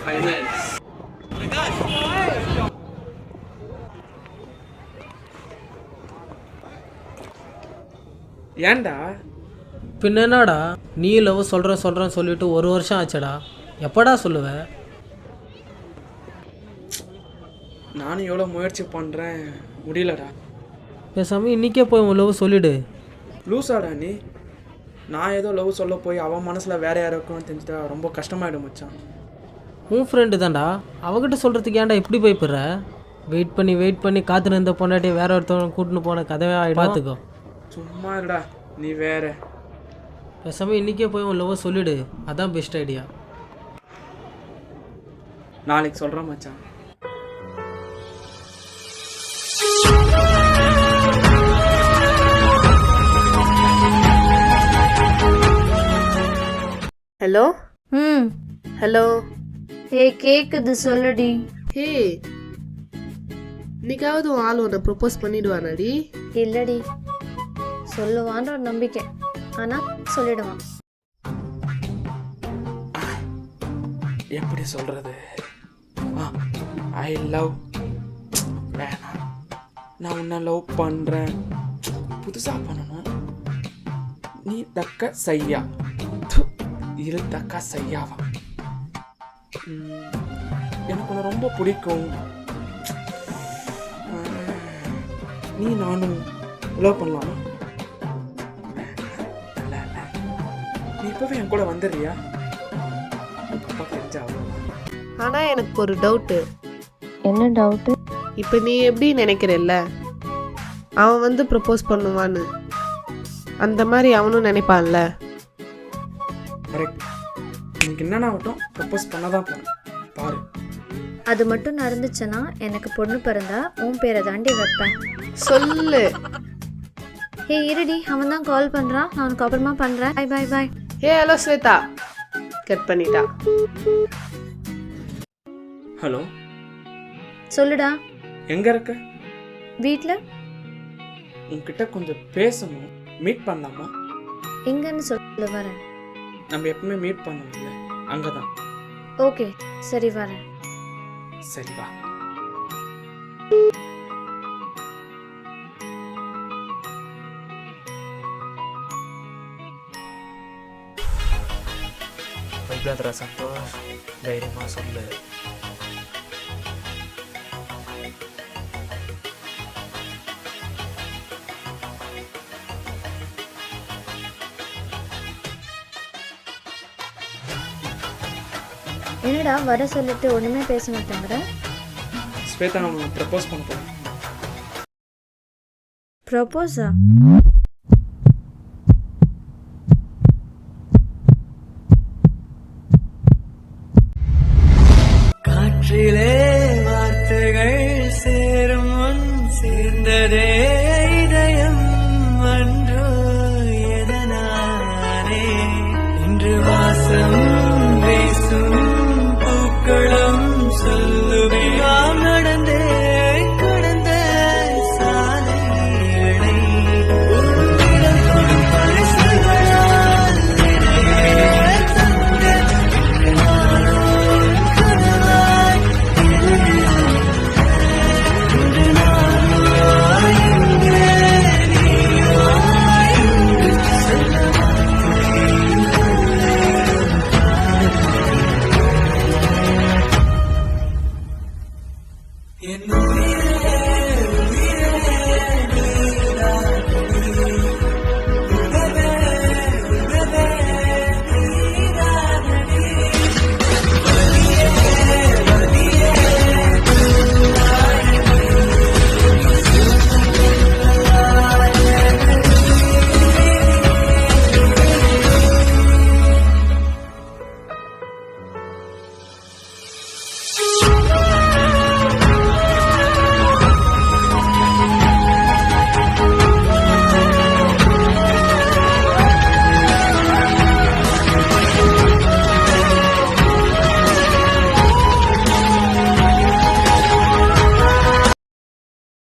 Final. ஏன்டா? பின்ன என்னடா நீ லவ் சொல்கிறேன்னு சொல்லிட்டு 1 வருஷம் ஆச்சடா. எப்படா சொல்லுவ? நானும் எவ்வளோ முயற்சி பண்ணுறேன், முடியலடா. பேசாமல் இன்றைக்கே போய் உன் லவ் சொல்லிவிடு. லூஸாடா நீ? நான் ஏதோ லவ் சொல்ல போய் அவன் மனசில் வேற யாருக்கும் தெரிஞ்சுட்டா ரொம்ப கஷ்டமாயிடும் மச்சான். உன் ஃப்ரெண்டு தான்டா, அவகிட்ட சொல்கிறதுக்கு ஏன்டா இப்படி போய்ப்படுற? வெயிட் பண்ணி காத்துன்னு இருந்த பொண்டாட்டி வேற ஒருத்தவங்க கூட்டின்னு போன கதவே ஆகிடும். பார்த்துக்கோ. சும்மா இருடா நீ வேற. பேசாமல் இன்றைக்கே போய் உன் லவ் சொல்லிவிடு, அதான் பெஸ்ட் ஐடியா. நாளைக்கு சொல்கிறேன் மச்சான். ஹலோ. ஹலோ. கேக்குது, சொல்லுடி. ஹே, இன்னைக்காவது உன் ஆள் உன்னை ப்ரொப்போஸ் பண்ணிடுவானாடி? இல்லடி, சொல்லுவான்ற ஒரு நம்பிக்கை, ஆனா சொல்லிடுவான். எப்படி சொல்கிறது? I love. வேணாம், நான் உன்னை லவ் பண்ணுறேன். புதுசாக பண்ணணும். நீ தக்க சையா. இது தக்க சையாவா? எனக்கு உன்னை ரொம்ப பிடிக்கும். நீ நானும் லவ் பண்ணலாமா? நீ இப்பவே என் கூட வந்துடுறியா? அப்பா தெரிஞ்சா அவ்வளோதான். ஆனா எனக்கு ஒரு டவுட்டு. என்ன டவுட்டு? இப்போ நீ எப்படி நினைக்கிறல்ல, அவன் வந்து ப்ரப்போஸ் பண்ணுவான்னு, அந்த மாதிரி அவனும் நினைப்பான்ல? கரெக்ட். எனக்கு என்னென்ன ஆகட்டும், ப்ரப்போஸ் பண்ண தான் போகிறேன். பாரு. அது மட்டும் நடந்துச்சுன்னா எனக்கு பொண்ணு பிறந்தா உன் பேரை தாண்டி வைப்பேன். சொல்லு. ஹே இருடி, அவன் தான் கால் பண்றான், நான் உனக்கு அப்புறமா பண்றேன். Bye bye bye. Hey hello Swetha. Cut பண்ணிட்டா. ஹலோ. சொல்லுடா. எங்க இருக்க? வீட்ல. உன்கிட்ட கொஞ்சம் பேசணும். மீட் பண்ணலாமா? எங்கன்னு சொல்லு, வரேன். நம்ம எப்பவுமே மீட் பண்ணுவோம்ல, அங்கதான். ஓகே சரி, வரேன். சரி வா. வைப்ராதரா சந்தோஷ், தைரியமா சொல்லு. என்னடா வர சொல்லிட்டு ஒண்ணுமே பேச மாட்டேங்கிற? ஸ்வேதா, நான் உனக்கு ப்ரப்போஸ் பண்ண போறேன். ப்ரப்போஸா?